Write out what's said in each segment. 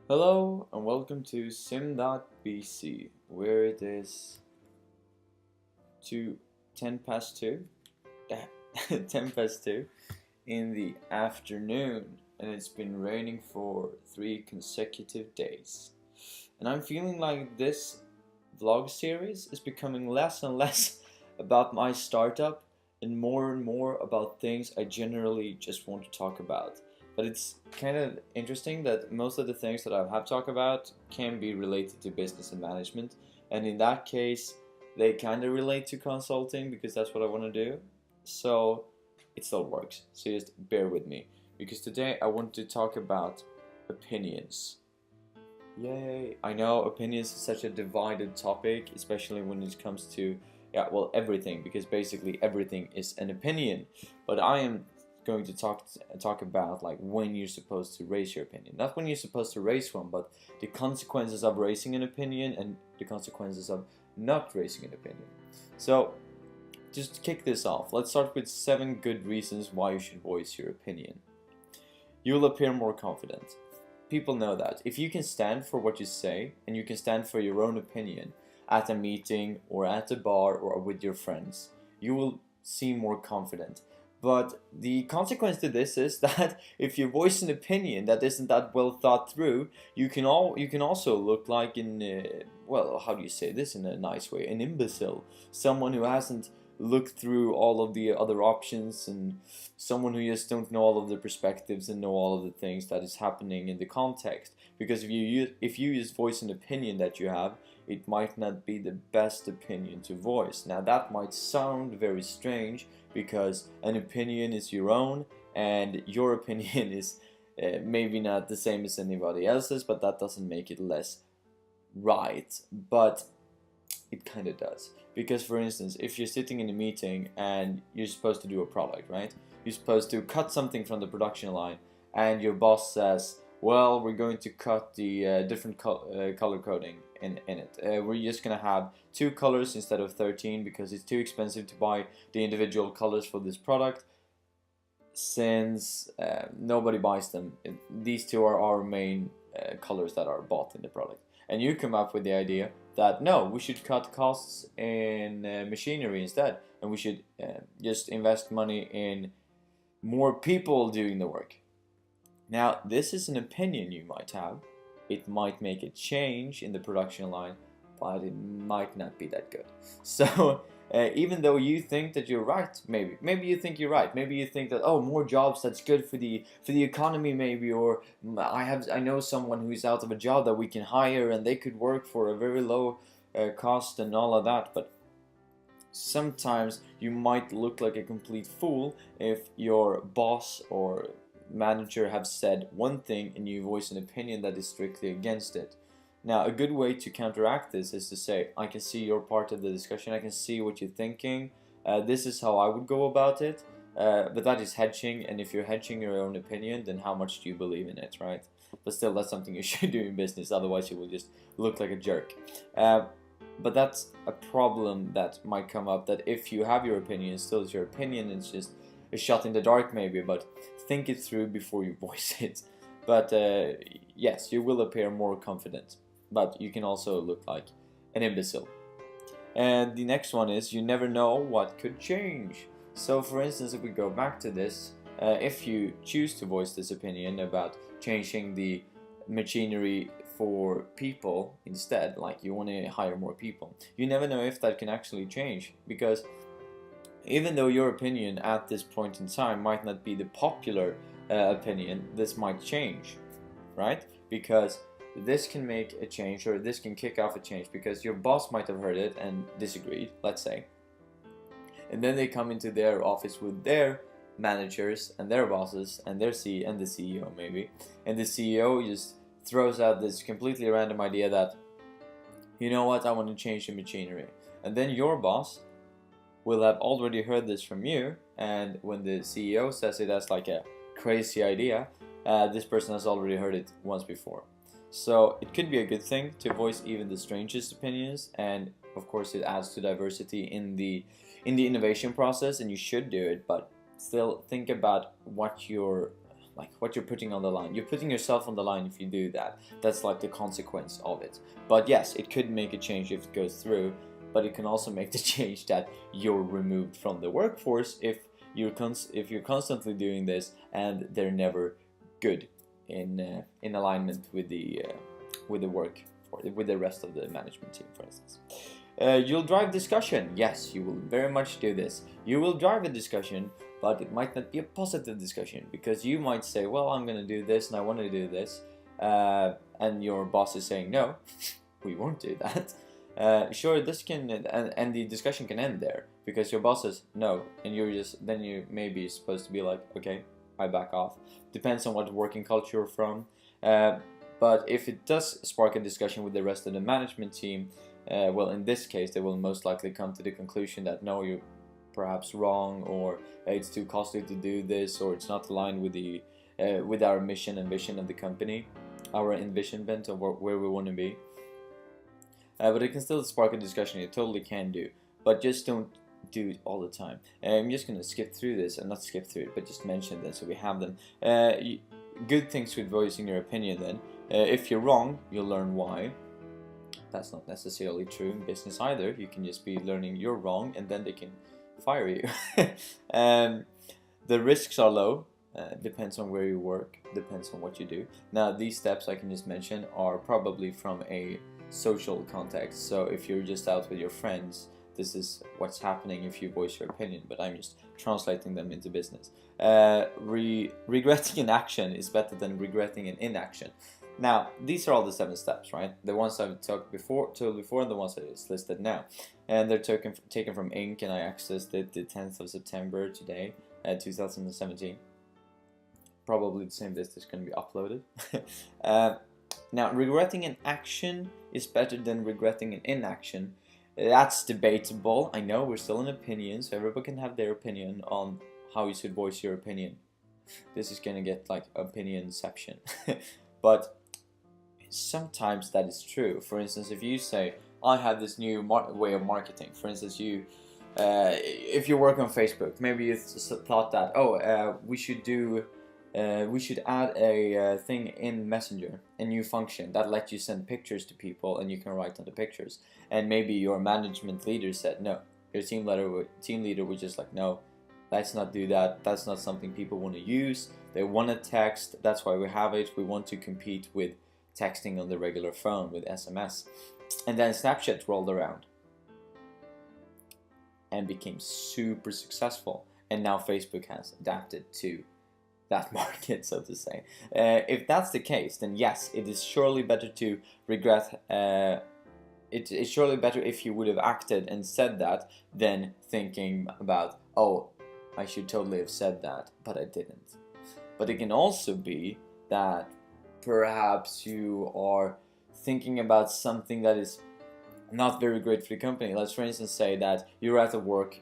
Hello and welcome to sim.bc, where it is 10 past 2, 10 past 2 in the afternoon, and it's been raining for 3 consecutive days. And I'm feeling like this vlog series is becoming less and less about my startup and more about things I generally just want to talk about. But it's kind of interesting that most of the things that I have talked about can be related to business and management, and in that case, they kind of relate to consulting because that's what I want to do. So it still works. So just bear with me because today I want to talk about opinions. Yay! I know opinions is such a divided topic, especially when it comes to, yeah, well, everything, because basically everything is an opinion. But I am going to talk about like when you're supposed to raise your opinion, not when you're supposed to raise one, but the consequences of raising an opinion and the consequences of not raising an opinion. So, just to kick this off, let's start with 7 good reasons why you should voice your opinion. You'll appear more confident. People know that. If you can stand for what you say and you can stand for your own opinion at a meeting or at a bar or with your friends, you will seem more confident. But the consequence to this is that if you voice an opinion that isn't that well thought through, you can also look like well, how do you say this in a nice way? An imbecile, someone who hasn't look through all of the other options, and someone who just don't know all of the perspectives and know all of the things that is happening in the context. Because if you just voice an opinion that you have, it might not be the best opinion to voice. Now that might sound very strange because an opinion is your own and your opinion is maybe not the same as anybody else's, but that doesn't make it less right. But it kind of does. Because, for instance, if you're sitting in a meeting and you're supposed to do a product, right? You're supposed to cut something from the production line, and your boss says, well, we're going to cut the different color coding in it. We're just going to have 2 colors instead of 13 because it's too expensive to buy the individual colors for this product since nobody buys them. These two are our main colors that are bought in the product. And you come up with the idea that no, we should cut costs in machinery instead, and we should just invest money in more people doing the work. Now, this is an opinion you might have. It might make a change in the production line, but it might not be that good. So, even though you think that you're right, maybe you think you're right. Maybe you think that, oh, more jobs, that's good for the economy, maybe. Or I know someone who's out of a job that we can hire, and they could work for a very low cost and all of that. But sometimes you might look like a complete fool if your boss or manager have said one thing and you voice an opinion that is strictly against it. Now, a good way to counteract this is to say, I can see you're part of the discussion, I can see what you're thinking, this is how I would go about it, but that is hedging, and if you're hedging your own opinion, then how much do you believe in it, right? But still, that's something you should do in business, otherwise you will just look like a jerk. But that's a problem that might come up, that if you have your opinion, still it's your opinion, it's just a shot in the dark maybe, but think it through before you voice it. But yes, you will appear more confident, but you can also look like an imbecile. And the next one is, you never know what could change. So for instance, if we go back to this, if you choose to voice this opinion about changing the machinery for people instead, like you want to hire more people, you never know if that can actually change, because even though your opinion at this point in time might not be the popular opinion, this might change, right? Because this can make a change, or this can kick off a change, because your boss might have heard it and disagreed, let's say, and then they come into their office with their managers and their bosses and the CEO maybe, and the CEO just throws out this completely random idea that, you know what, I want to change the machinery, and then your boss will have already heard this from you, and when the CEO says it as like a crazy idea, this person has already heard it once before. So it could be a good thing to voice even the strangest opinions, and of course it adds to diversity in the innovation process, and you should do it, but still think about what you're like what you're putting on the line. You're putting yourself on the line if you do that. That's like the consequence of it. But yes, it could make a change if it goes through, but it can also make the change that you're removed from the workforce if you're constantly doing this and they're never good in alignment with the work, with the rest of the management team, for instance. You'll drive discussion. Yes, you will very much do this. You will drive a discussion, but it might not be a positive discussion, because you might say, well, I'm going to do this and I want to do this, and your boss is saying, no, we won't do that. Sure, this can, and the discussion can end there, because your boss says no, and then you may be supposed to be like, okay, I back off. Depends on what working culture you're from. But if it does spark a discussion with the rest of the management team, well, in this case, they will most likely come to the conclusion that no, you're perhaps wrong, or it's too costly to do this, or it's not aligned with the with our mission and vision of the company, our envisionment of where we want to be. But it can still spark a discussion. It totally can do, but just don't do it all the time. I'm just gonna skip through this, and not skip through it, but just mention them so we have them. Good things with voicing your opinion then. If you're wrong, you'll learn why. That's not necessarily true in business either. You can just be learning you're wrong, and then they can fire you. The risks are low. Depends on where you work, depends on what you do. Now, these steps I can just mention are probably from a social context. So if you're just out with your friends, this is what's happening if you voice your opinion, but I'm just translating them into business. Regretting an action is better than regretting an inaction. Now, these are all the 7 steps, right? The ones I've told before, and the ones that is listed now. And they're taken from Inc., and I accessed it the 10th of September today, 2017. Probably the same day that's going to be uploaded. Now, regretting an action is better than regretting an inaction. That's debatable. I know we're still in opinions, so everybody can have their opinion on how you should voice your opinion. This is going to get like opinionception. But sometimes that is true. For instance, if you say, I have this new way of marketing. For instance, if you work on Facebook, maybe you thought that, we should add a thing in Messenger, a new function that lets you send pictures to people and you can write on the pictures. And maybe your management leader said no. Your team leader was just like, no, let's not do that. That's not something people want to use. They want to text. That's why we have it. We want to compete with texting on the regular phone with SMS. And then Snapchat rolled around and became super successful. And now Facebook has adapted to that market, so to say. If that's the case, then yes, it is surely better to regret. It's surely better if you would have acted and said that than thinking about, oh, I should totally have said that, but I didn't. But it can also be that perhaps you are thinking about something that is not very great for the company. Let's for instance say that you're at work,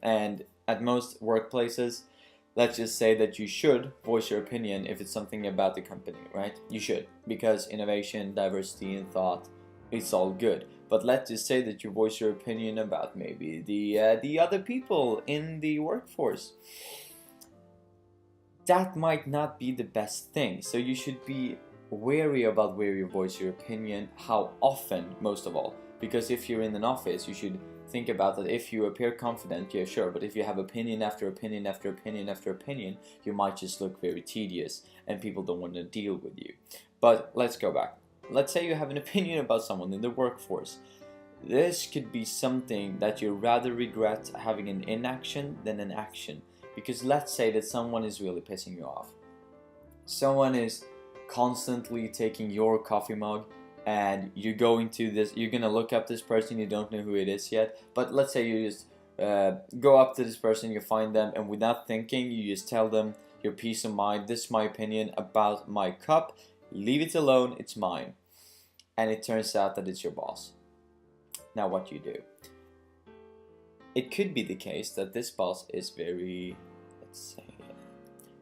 and at most workplaces, let's just say that you should voice your opinion if it's something about the company, right? You should, because innovation, diversity, and thought, it's all good. But let's just say that you voice your opinion about maybe the other people in the workforce. That might not be the best thing. So you should be wary about where you voice your opinion, how often, most of all. Because if you're in an office, you should think about that. If you appear confident, yeah, sure, but if you have opinion after opinion after opinion after opinion, you might just look very tedious and people don't want to deal with you. But let's go back. Let's say you have an opinion about someone in the workforce. This could be something that you rather regret having an inaction than an action. Because let's say that someone is really pissing you off. Someone is constantly taking your coffee mug, and you're gonna look up this person, you don't know who it is yet, but let's say you just go up to this person, you find them, and without thinking, you just tell them your peace of mind, this is my opinion about my cup, leave it alone, it's mine. And it turns out that it's your boss. Now what you do? It could be the case that this boss is very, let's say,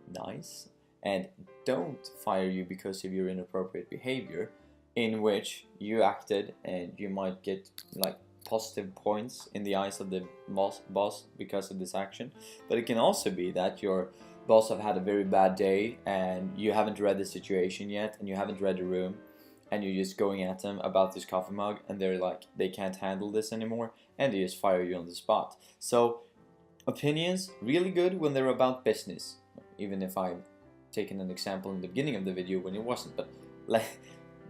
nice, and don't fire you because of your inappropriate behavior, in which you acted and you might get like positive points in the eyes of the boss because of this action. But it can also be that your boss have had a very bad day and you haven't read the situation yet and you haven't read the room, and you're just going at them about this coffee mug, and they're like, they can't handle this anymore, and they just fire you on the spot. So opinions, really good when they're about business, even if I've taken an example in the beginning of the video when it wasn't, but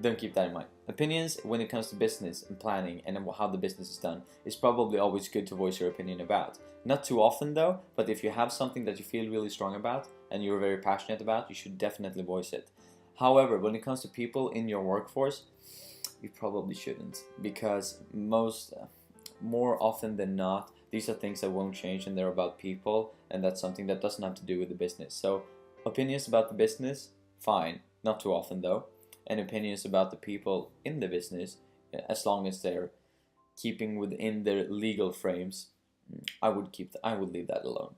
don't keep that in mind. Opinions when it comes to business and planning and how the business is done is probably always good to voice your opinion about. Not too often though, but if you have something that you feel really strong about and you're very passionate about, you should definitely voice it. However, when it comes to people in your workforce, you probably shouldn't, because more often than not, these are things that won't change and they're about people, and that's something that doesn't have to do with the business. So opinions about the business, fine, not too often though, and opinions about the people in the business, as long as they're keeping within their legal frames, I would leave that alone.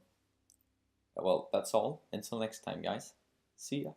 Well, that's all. Until next time, guys. See ya.